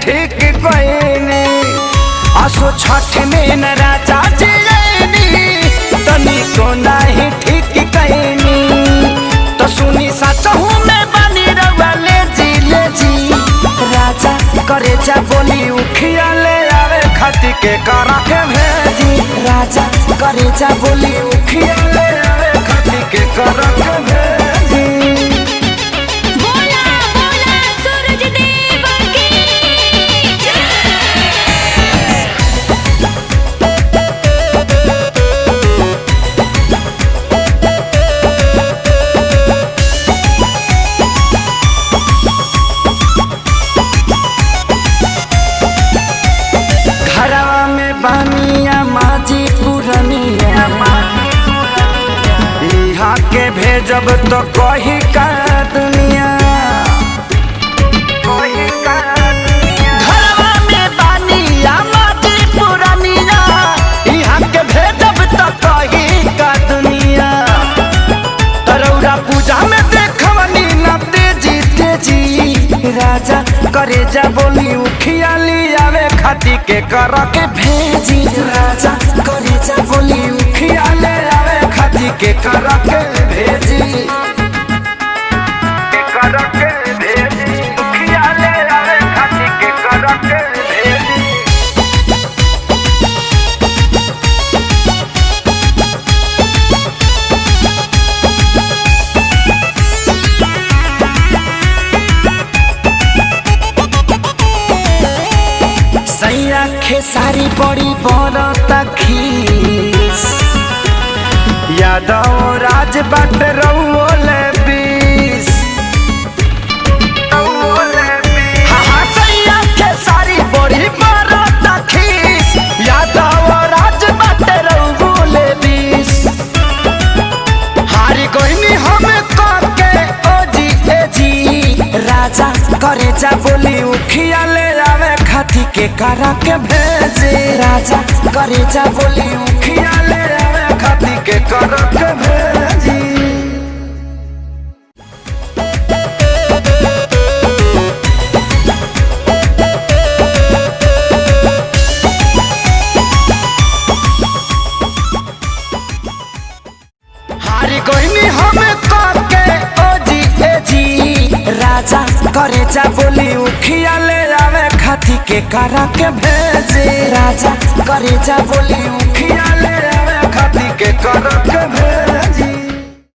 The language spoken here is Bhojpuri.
ठीक कहनी असो छठ में न राजा जी तनी को नहीं ठीक कहनी तो सुनी सचहू में बनी रउआ ले जी राजा करे जा बोली उखिया ले आवे खाती के करा के भेजी राजा करे जा बोली उखिया ले आवे खाती के करा के भेजी। बोला बोला सूरज देव की घरवा में बानिया माजी पुरनिया यहाँ के भेजब तो कही का दुनिया घरवा में बानिया माजी पुरनिया यहाँ के भेजब तो कही का दुनिया तरौरा पूजा में देखवनी न तेजी तेजी राजा करे जा बोली उखिया ली आवे खाती के करा के भेजी राजा करे जा बोली उखिया ले आवे खाती के करा के भेजी के करा के भेजी उखिया ले आवे खाती के करा के भेजी। सैया खेसारी बड़ी बरता खीस यादव राज बाट रउले बीस हाँ सैया खेसारी बड़ी बरता खीस यादव राज बाट रउले बीस हारी कोई हमें के ओ जी ए जी राजा करे जा बोली उखिया ले आवे खाती के करा के भेजे राजा करे जा बोली उखिया ले आवे खाती के करा के भेजी। हारी कोई हमें के ओ जी ए जी राजा करे जा बोली उखिया ले आवे खाती के करा के भेजे राजा करे जा बोली उखिया ले आवे खाती के करा के भेजे।